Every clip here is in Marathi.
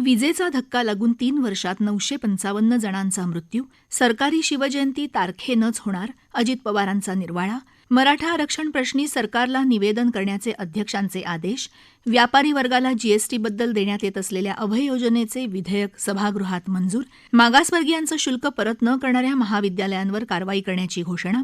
विजेचा धक्का लागून 3 वर्षात 955 जणांचा मृत्यू, सरकारी शिवजयंती तारखेनंच होणार, अजित पवारांचा निर्वाळा, मराठा आरक्षण प्रश्नी सरकारला निवेदन करण्याचे अध्यक्षांचे आदेश, व्यापारी वर्गाला जीएसटीबद्दल देण्यात येत असलेल्या अभय योजनेचे विधेयक सभागृहात मंजूर, मागासवर्गीयांचं शुल्क परत न करणाऱ्या महाविद्यालयांवर कारवाई करण्याची घोषणा,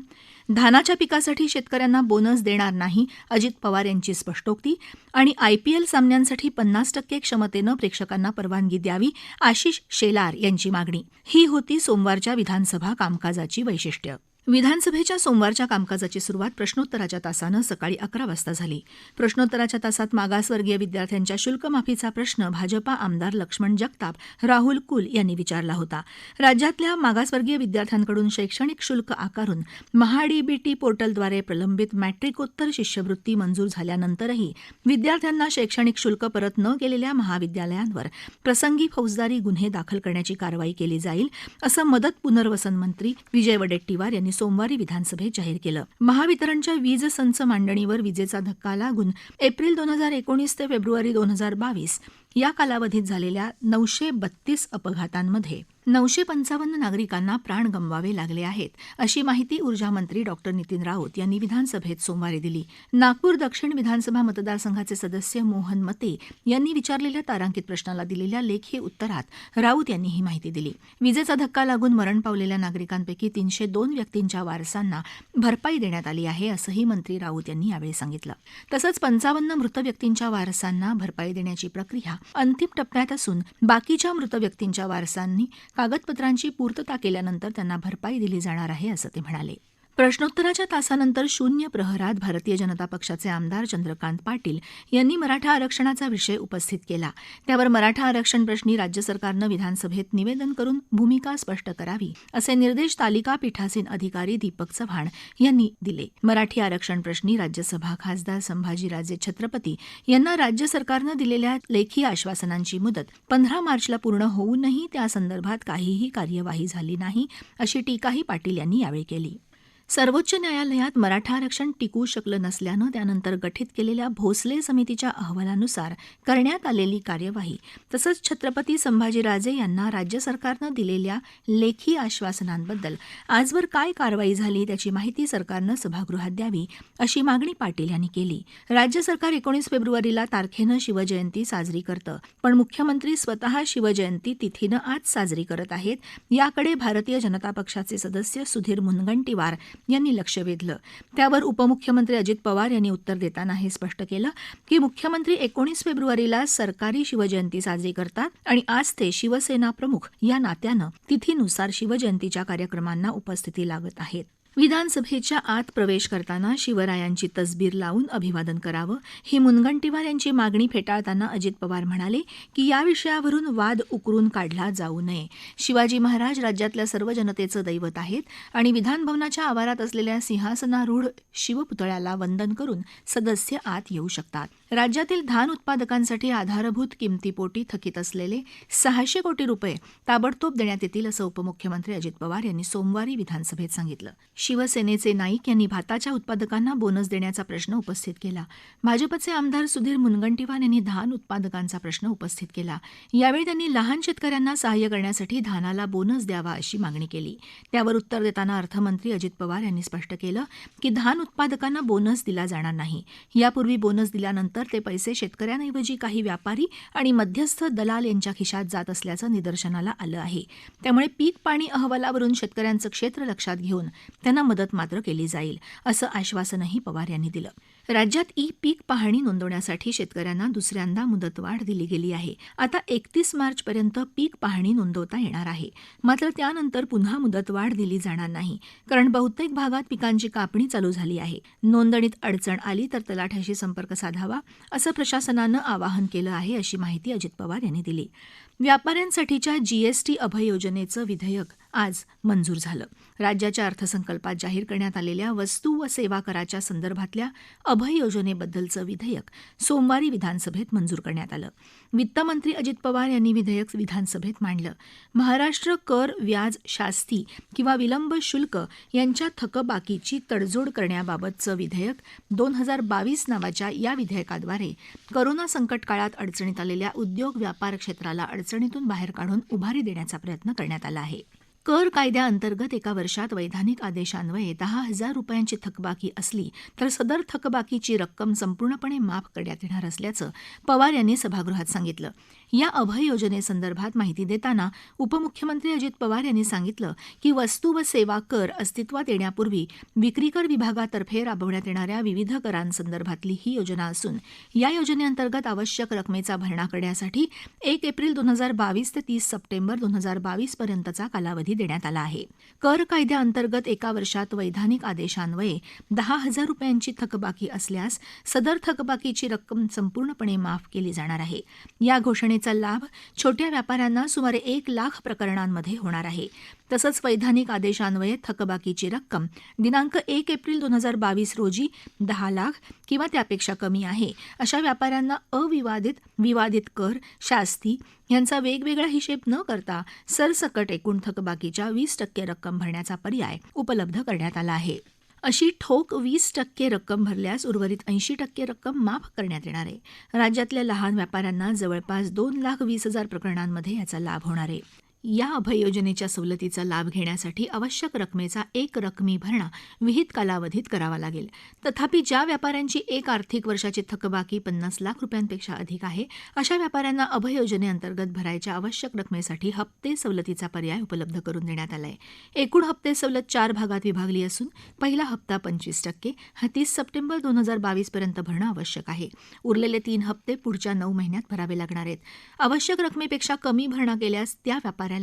धानाच्या पिकासाठी शेतकऱ्यांना बोनस देणार नाही, अजित पवार यांची स्पष्टोक्ती आणि आयपीएल सामन्यांसाठी 50% क्षमतेनं प्रेक्षकांना परवानगी द्यावी, आशिष शेलार यांची मागणी. ही होती सोमवारच्या विधानसभा कामकाजाची वैशिष्ट्य. विधानसभेच्या सोमवारच्या कामकाजाची सुरुवात प्रश्नोत्तराच्या तासानं सकाळी 11 वाजता झाली. प्रश्नोत्तराच्या तासात मागासवर्गीय विद्यार्थ्यांच्या शुल्कमाफीचा प्रश्न भाजपा आमदार लक्ष्मण जगताप, राहुल कुल यांनी विचारला होता. राज्यातल्या मागासवर्गीय विद्यार्थ्यांकडून शैक्षणिक शुल्क आकारून महाडीबीटी पोर्टलद्वारे प्रलंबित मॅट्रिकोत्तर शिष्यवृत्ती मंजूर झाल्यानंतरही विद्यार्थ्यांना शैक्षणिक शुल्क परत न केलेल्या महाविद्यालयांवर प्रसंगी फौजदारी गुन्हे दाखल करण्याची कारवाई केली जाईल, असं मदत पुनर्वसन मंत्री विजय वडेट्टीवार यांनी सोमवारी विधानसभेत जाहीर केलं. महावितरणच्या वीज संच मांडणीवर विजेचा धक्का लागून एप्रिल 2019 ते फेब्रुवारी 2022 या कालावधीत झालेल्या 932 अपघातांमध्ये 955 नागरिकांना प्राण गमवावे लागले आहेत, अशी माहिती ऊर्जामंत्री डॉ. नितीन राऊत यांनी विधानसभेत सोमवारी दिली. नागपूर दक्षिण विधानसभा मतदारसंघाचे सदस्य मोहन मते यांनी विचारलेल्या तारांकित प्रश्नाला दिलेल्या लेखी उत्तरात राऊत यांनी ही माहिती दिली. विजेचा धक्का लागून मरण पावलेल्या नागरिकांपैकी 302 व्यक्तींच्या वारसांना भरपाई देण्यात आली आहे, असंही मंत्री राऊत यांनी यावेळी सांगितलं. तसंच 55 मृत व्यक्तींच्या वारसांना भरपाई देण्याची प्रक्रिया अंतिम टप्प्यात असून बाकीच्या मृत व्यक्तींच्या वारसांनी कागदपत्रांची पूर्तता केल्यानंतर त्यांना भरपाई दिली जाणार आहे, असं ते म्हणाले. प्रश्नोत्तराच्या तासानंतर शून्य प्रहरात भारतीय जनता पक्षाचे आमदार चंद्रकांत पाटील यांनी मराठा आरक्षणाचा विषय उपस्थित केला. त्यावर मराठा आरक्षण प्रश्नी राज्य सरकारनं विधानसभेत निवेदन करून भूमिका स्पष्ट करावी, असे निर्देश तालिका पीठासीन अधिकारी दीपक चव्हाण यांनी दिले. मराठी आरक्षण प्रश्नी राज्यसभा खासदार संभाजीराजे छत्रपती यांना राज्य सरकारनं दिलेल्या लेखी आश्वासनांची मुदत 15 मार्चला पूर्ण होऊनही त्यासंदर्भात काहीही कार्यवाही झाली नाही, अशी टीकाही पाटील यांनी यावेळी केली. सर्वोच्च न्यायालयात मराठा आरक्षण टिकू शकलं नसल्यानं त्यानंतर गठीत केलेल्या भोसले समितीच्या अहवालानुसार करण्यात आलेली कार्यवाही तसंच छत्रपती संभाजीराजे यांना राज्य सरकारनं दिलेल्या लेखी आश्वासनांबद्दल आजवर काय कारवाई झाली त्याची माहिती सरकारनं सभागृहात द्यावी, अशी मागणी पाटील यांनी केली. राज्य सरकार 19 फेब्रुवारीला तारखेनं शिवजयंती साजरी करतं, पण मुख्यमंत्री स्वतः शिवजयंती तिथीनं आज साजरी करत आहेत, याकडे भारतीय जनता पक्षाचे सदस्य सुधीर मुनगंटीवार यांनी लक्ष वेधलं. त्यावर उपमुख्यमंत्री अजित पवार यांनी उत्तर देताना हे स्पष्ट केलं की मुख्यमंत्री 19 फेब्रुवारीला सरकारी शिवजयंती साजरी करतात आणि आज ते शिवसेना प्रमुख या नात्यानं तिथीनुसार शिवजयंतीच्या कार्यक्रमांना उपस्थिती लागत आहेत. विधानसभेच्या आत प्रवेश करताना शिवरायांची तसबीर लावून अभिवादन करावं, ही मुनगंटीवार यांची मागणी फेटाळताना अजित पवार म्हणाले की या विषयावरून वाद उकरून काढला जाऊ नये. शिवाजी महाराज राज्यातल्या सर्व जनतेचं दैवत आहेत आणि विधानभवनाच्या आवारात असलेल्या सिंहासनारूढ शिवपुतळ्याला वंदन करून सदस्य आत येऊ शकतात. राज्यातील धान उत्पादकांसाठी आधारभूत किमतीपोटी थकीत असलेले 600 कोटी रुपये ताबडतोब देण्यात येतील, असं उपमुख्यमंत्री अजित पवार यांनी सोमवारी विधानसभेत सांगितलं. शिवसेनेचे नाईक यांनी भाताच्या उत्पादकांना बोनस देण्याचा प्रश्न उपस्थित केला. भाजपचे आमदार सुधीर मुनगंटीवार यांनी धान उत्पादकांचा प्रश्न उपस्थित केला. यावेळी त्यांनी लहान शेतकऱ्यांना सहाय्य करण्यासाठी धानाला बोनस द्यावा, अशी मागणी केली. त्यावर उत्तर देताना अर्थमंत्री अजित पवार यांनी स्पष्ट केलं की धान उत्पादकांना बोनस दिला जाणार नाही. यापूर्वी बोनस दिल्यानंतर ते पैसे शेतकऱ्यांऐवजी काही व्यापारी आणि मध्यस्थ दलाल यांच्या खिशात जात असल्याचं निदर्शनाला आलं आहे. त्यामुळे पीक पाणी अहवालावरून शेतकऱ्यांचं क्षेत्र लक्षात घेऊन त्यांना मदत मात्र केली जाईल, असं आश्वासनही पवार यांनी दिलं. राज्यात ई पीक पाहणी नोंदवण्यासाठी शेतकऱ्यांना दुसऱ्यांदा मुदतवाढ दिली गेली आहे. आता 31 मार्चपर्यंत पीक पाहणी नोंदवता येणार आहे. मात्र त्यानंतर पुन्हा मुदतवाढ दिली जाणार नाही, कारण बहुतेक भागात पिकांची कापणी चालू झाली आहे. नोंदणीत अडचण आली तर तलाठ्याशी संपर्क साधावा, असं प्रशासनानं आवाहन केलं आहे, अशी माहिती अजित पवार यांनी दिली. व्यापाऱ्यांसाठीच्या जीएसटी अभय योजनेचं विधेयक आज मंजूर झालं. राज्याच्या अर्थसंकल्पात जाहीर करण्यात आलेल्या वस्तू व सेवा कराच्या संदर्भातल्या अभय योजनेबद्दलचं विधेयक सोमवारी विधानसभेत मंजूर करण्यात आलं. वित्तमंत्री अजित पवार यांनी विधेयक विधानसभेत मांडलं. महाराष्ट्र कर, व्याज, शास्ती किंवा विलंब शुल्क यांच्या थकबाकीची तडजोड करण्याबाबतचं विधेयक 2022 नावाच्या या विधेयकाद्वारे कोरोना संकट काळात अडचणीत आलेल्या उद्योग व्यापार क्षेत्राला अडचणीतून बाहेर काढून उभारी देण्याचा प्रयत्न करण्यात आला आहे. कर कायद्याअंतर्गत एका वर्षात वैधानिक आदेशान्वये 10,000 रुपयांची थकबाकी असली तर सदर थकबाकीची रक्कम संपूर्णपणे माफ करण्यात येणार असल्याचं पवार यांनी सभागृहात सांगितलं. या अभय योजनेसंदर्भात माहिती देताना उपमुख्यमंत्री अजित पवार यांनी सांगितलं की वस्तू व सेवा कर अस्तित्वात येण्यापूर्वी विक्री कर विभागातर्फे राबवण्यात येणाऱ्या विविध करांसंदर्भातली ही योजना असून या योजनेअंतर्गत आवश्यक रकमेचा भरणा करण्यासाठी 1 एप्रिल 2022 ते 30 सप्टेंबर 2022 पर्यंतचा कालावधी देण्यात आला आहे. कर कायद्याअंतर्गत एका वर्षात वैधानिक आदेशान्वये 10,000 रुपयांची थकबाकी असल्यास सदर थकबाकीची रक्कम संपूर्णपणे माफ केली जाणार आहे. या घोषणेचा लाभ छोट्या व्यापाऱ्यांना सुमारे 1 लाख प्रकरणांमध्ये होणार आहे. तसंच वैधानिक आदेशान्वये थकबाकीची रक्कम दिनांक 1 एप्रिल 2022 रोजी 10 लाख किंवा त्यापेक्षा कमी आहे अशा व्यापाऱ्यांना अविवादित, विवादित कर, शास्ती यांचा वेगवेगळा हिशेब न करता सरसकट एकूण थकबाकीच्या 20% रक्कम भरण्याचा पर्याय उपलब्ध करण्यात आला आहे. अशी ठोक 20% रक्कम भरल्यास उर्वरित 80% रक्कम माफ करण्यात येणार आहे. राज्यातल्या लहान व्यापाऱ्यांना जवळपास 2,20,000 प्रकरणांमध्ये याचा लाभ होणार आहे. या अभय योजनेच्या सवलतीचा लाभ घेण्यासाठी आवश्यक रकमेचा एक रकमी भरणा विहित कालावधीत करावा लागेल. तथापि ज्या व्यापाऱ्यांची एक आर्थिक वर्षाची थकबाकी 50 लाख रुपयांपेक्षा अधिक आहे अशा व्यापाऱ्यांना अभय योजनेअंतर्गत भरायच्या आवश्यक रकमेसाठी हप्ते सवलतीचा पर्याय उपलब्ध करून देण्यात आला आहे. एकूण हप्ते सवलत 4 भागात विभागली असून पहिला हप्ता 25% हा 30 सप्टेंबर 2022 पर्यंत भरणं आवश्यक आहे. उरलेले 3 हप्ते पुढच्या 9 महिन्यात भरावे लागणार आहेत. आवश्यक रकमेपेक्षा कमी भरणा केल्यास त्या व्यापाऱ्याला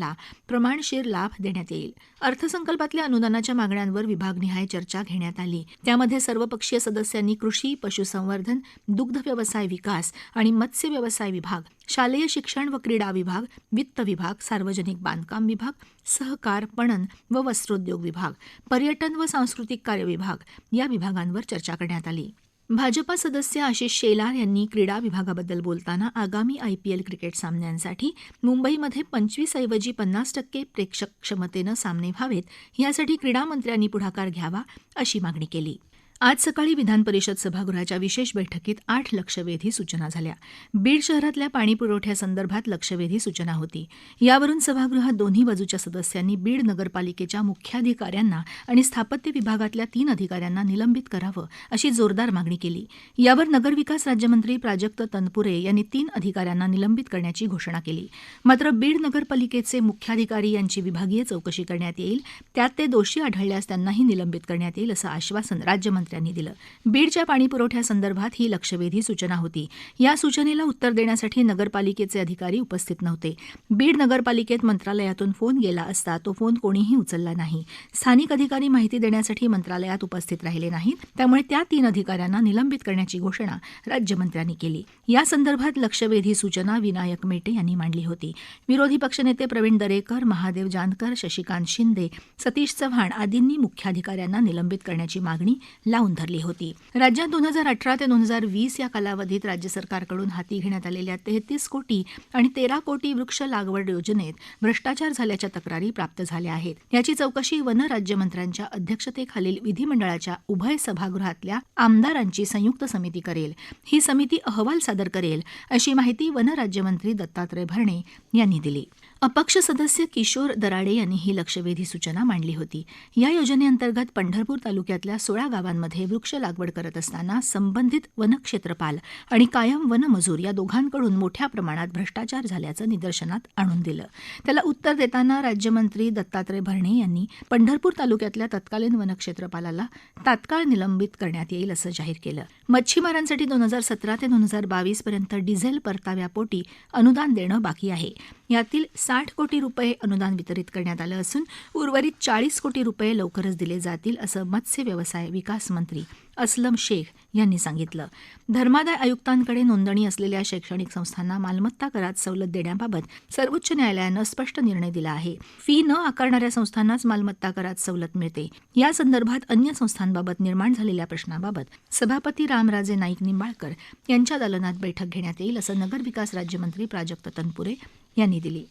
प्रमाणशीर लाभ देण्यात येईल. अर्थसंकल्पातल्या अनुदानाच्या मागण्यांवर विभागनिहाय चर्चा घेण्यात आली. त्यामध्ये सर्वपक्षीय सदस्यांनी कृषी, पशुसंवर्धन, दुग्ध व्यवसाय विकास आणि मत्स्य व्यवसाय विभाग, शालेय शिक्षण व क्रीडा विभाग, वित्त विभाग, सार्वजनिक बांधकाम विभाग, सहकार, पणन व वस्त्रोद्योग विभाग, पर्यटन व सांस्कृतिक कार्य विभाग या विभागांवर चर्चा करण्यात आली. भाजपा सदस्य आशिष शेलार यांनी क्रीडा विभागाबद्दल बोलताना आगामी IPL क्रिकेट सामन्यांसाठी मुंबईमध्ये 25 ऐवजी 50% प्रेक्षक क्षमतेनं सामने व्हावेत यासाठी क्रीडा मंत्र्यांनी पुढाकार घ्यावा अशी मागणी केली. आज सकाळी विधान परिषद सभागृहाच्या विशेष बैठकीत 8 लक्षवेधी सूचना झाल्या. बीड शहरातल्या पाणी पुरवठ्यासंदर्भात लक्षवेधी सूचना होती. यावरून सभागृहात दोन्ही बाजूच्या सदस्यांनी बीड नगरपालिकेच्या मुख्याधिकाऱ्यांना आणि स्थापत्य विभागातल्या 3 अधिकाऱ्यांना निलंबित करावं अशी जोरदार मागणी केली. यावर नगरविकास राज्यमंत्री प्राजक्त तनपुरे यांनी 3 अधिकाऱ्यांना निलंबित करण्याची घोषणा केली. मात्र बीड नगरपालिकेचे मुख्याधिकारी यांची विभागीय चौकशी करण्यात येईल. त्यात ते दोषी आढळल्यास त्यांनाही निलंबित करण्यात येईल असं आश्वासन राज्यमंत्री दिलं. बीडच्या पाणी पुरवठ्यासंदर्भात ही लक्षवेधी सूचना होती. या सूचनेला उत्तर देण्यासाठी नगरपालिकेचे अधिकारी उपस्थित नव्हते. बीड नगरपालिकेत मंत्रालयातून फोन गेला असता तो फोन कोणीही उचलला नाही. स्थानिक अधिकारी माहिती देण्यासाठी मंत्रालयात उपस्थित राहिले नाहीत. त्यामुळे त्या 3 अधिकाऱ्यांना निलंबित करण्याची घोषणा राज्यमंत्र्यांनी केली. या संदर्भात लक्षवेधी सूचना विनायक मेटे यांनी मांडली होती. विरोधी पक्षनेते प्रवीण दरेकर, महादेव जानकर, शशिकांत शिंदे, सतीश चव्हाण आदींनी मुख्याधिकाऱ्यांना निलंबित करण्याची मागणी लावून धरली होती. राज्यात 2018 ते 2020 या कालावधीत राज्य सरकारकडून हाती घेण्यात आलेल्या 33 कोटी आणि 13 कोटी वृक्ष लागवड योजनेत भ्रष्टाचार झाल्याच्या तक्रारी प्राप्त झाल्या आहेत. याची चौकशी वन राज्यमंत्र्यांच्या अध्यक्षतेखालील विधिमंडळाच्या उभय सभागृहातल्या आमदारांची संयुक्त समिती करेल. ही समिती अहवाल सादर करेल अशी माहिती वन राज्यमंत्री दत्तात्रय भरणे यांनी दिली. अपक्ष सदस्य किशोर दराडे यांनी ही लक्षवेधी सूचना मांडली होती. या योजनेअंतर्गत पंढरपूर तालुक्यातल्या 16 गावांमध्ये वृक्ष लागवड करत असताना संबंधित वनक्षेत्रपाल आणि कायम वनमजूर या दोघांकडून मोठ्या प्रमाणात भ्रष्टाचार झाल्याचं निदर्शनात आणून दिलं. त्याला उत्तर देताना राज्यमंत्री दत्तात्रय भरणे यांनी पंढरपूर तालुक्यातल्या तत्कालीन वनक्षेत्रपालाला तात्काळ निलंबित करण्यात येईल असं जाहीर केलं. मच्छीमारांसाठी 2017 ते 2022 पर्यंत डिझेल परताव्यापोटी अनुदान देणं बाकी आहे. यातील 60 कोटी रुपये अनुदान वितरित करण्यात आलं असून उर्वरित 40 कोटी रुपये लवकरच दिले जातील असं मत्स्य व्यवसाय विकास मंत्री अस्लम शेख यांनी सांगितलं. धर्मादाय आयुक्तांकडे नोंदणी असलेल्या शैक्षणिक संस्थांना मालमत्ता करात सवलत देण्याबाबत सर्वोच्च न्यायालयानं स्पष्ट निर्णय दिला आहे. फी न आकारणाऱ्या संस्थांनाच मालमत्ता करात सवलत मिळते. या संदर्भात अन्य संस्थांबाबत निर्माण झालेल्या प्रश्नाबाबत सभापती रामराजे नाईक निंबाळकर यांच्या दालनात बैठक घेण्यात येईल, असं नगरविकास राज्यमंत्री प्राजक्त तनपुरे यांनी दिली.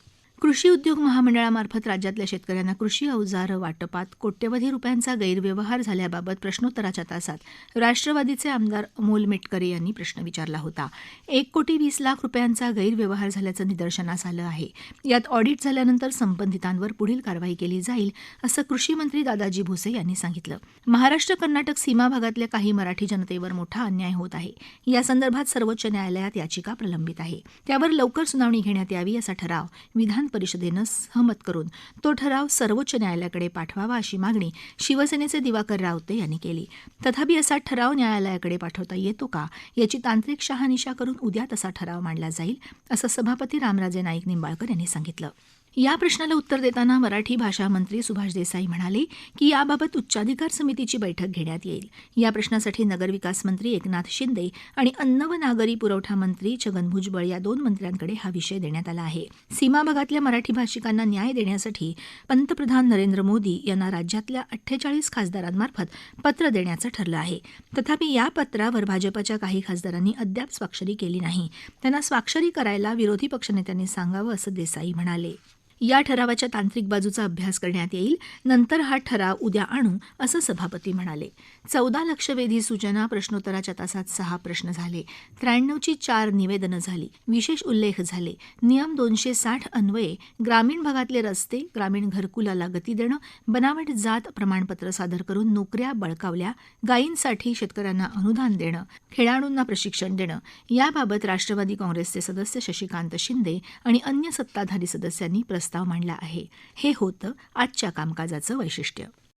कृषी उद्योग महामंडळामार्फत राज्यातल्या शेतकऱ्यांना कृषी अवजार वाटपात कोट्यवधी रुपयांचा गैरव्यवहार झाल्याबाबत प्रश्नोत्तराच्या तासात राष्ट्रवादीचे आमदार अमोल मिटकरे यांनी प्रश्न विचारला होता. 1,20,00,000 रुपयांचा गैरव्यवहार झाल्याचं निदर्शनास आलं आहे. यात ऑडिट झाल्यानंतर संबंधितांवर पुढील कारवाई केली जाईल, असं कृषी मंत्री दादाजी भुसे यांनी सांगितलं. महाराष्ट्र कर्नाटक सीमा भागातल्या काही मराठी जनतेवर मोठा अन्याय होत आहे. या संदर्भात सर्वोच्च न्यायालयात याचिका प्रलंबित आहे. त्यावर लवकर सुनावणी घेण्यात यावी, असा ठराव विधान परिषदेनं सहमत करून तो ठराव सर्वोच्च न्यायालयाकडे पाठवावा, अशी मागणी शिवसेनेचे दिवाकर रावते यांनी केली. तथापि असा ठराव न्यायालयाकडे पाठवता येतो का, याची तांत्रिक शहानिशा करून उद्या तसा ठराव मांडला जाईल, असं सभापती रामराजे नाईक निंबाळकर यांनी सांगितलं. या प्रश्नाला उत्तर देताना मराठी भाषा मंत्री सुभाष देसाई म्हणाले की याबाबत उच्चाधिकार समितीची बैठक घेण्यात येईल. या प्रश्नासाठी नगरविकास मंत्री एकनाथ शिंदे आणि अन्न व नागरी पुरवठा मंत्री छगन भुजबळ या 2 मंत्र्यांकडे हा विषय देण्यात आला आहे. सीमा भागातल्या मराठी भाषिकांना न्याय देण्यासाठी पंतप्रधान नरेंद्र मोदी यांना राज्यातल्या 48 खासदारांमार्फत पत्र देण्याचं ठरलं आहे. तथापि या पत्रावर भाजपच्या काही खासदारांनी अद्याप स्वाक्षरी केली नाही. त्यांना स्वाक्षरी करायला विरोधी पक्षनेत्यांनी सांगावं, असं देसाई म्हणाले. या ठरावाच्या तांत्रिक बाजूचा अभ्यास करण्यात येईल. नंतर हा ठराव उद्या आणू, असं सभापती म्हणाले. 14 लक्षवेधी सूचना, प्रश्नोत्तराच्या तासात 6 प्रश्न झाले. 93ची 4 निवेदनं झाली. विशेष उल्लेख झाले. नियम 260 अन्वये ग्रामीण भागातले रस्ते, ग्रामीण घरकुलाला गती देणं, बनावट जात प्रमाणपत्र सादर करून नोकऱ्या बळकावल्या, गायींसाठी शेतकऱ्यांना अनुदान देणं, खेळाडूंना प्रशिक्षण देणं, याबाबत राष्ट्रवादी काँग्रेसचे सदस्य शशिकांत शिंदे आणि अन्य सत्ताधारी सदस्यांनी प्रस्ताव मांडला आहे. हे होतं आजच्या कामकाजाचं वैशिष्ट्य.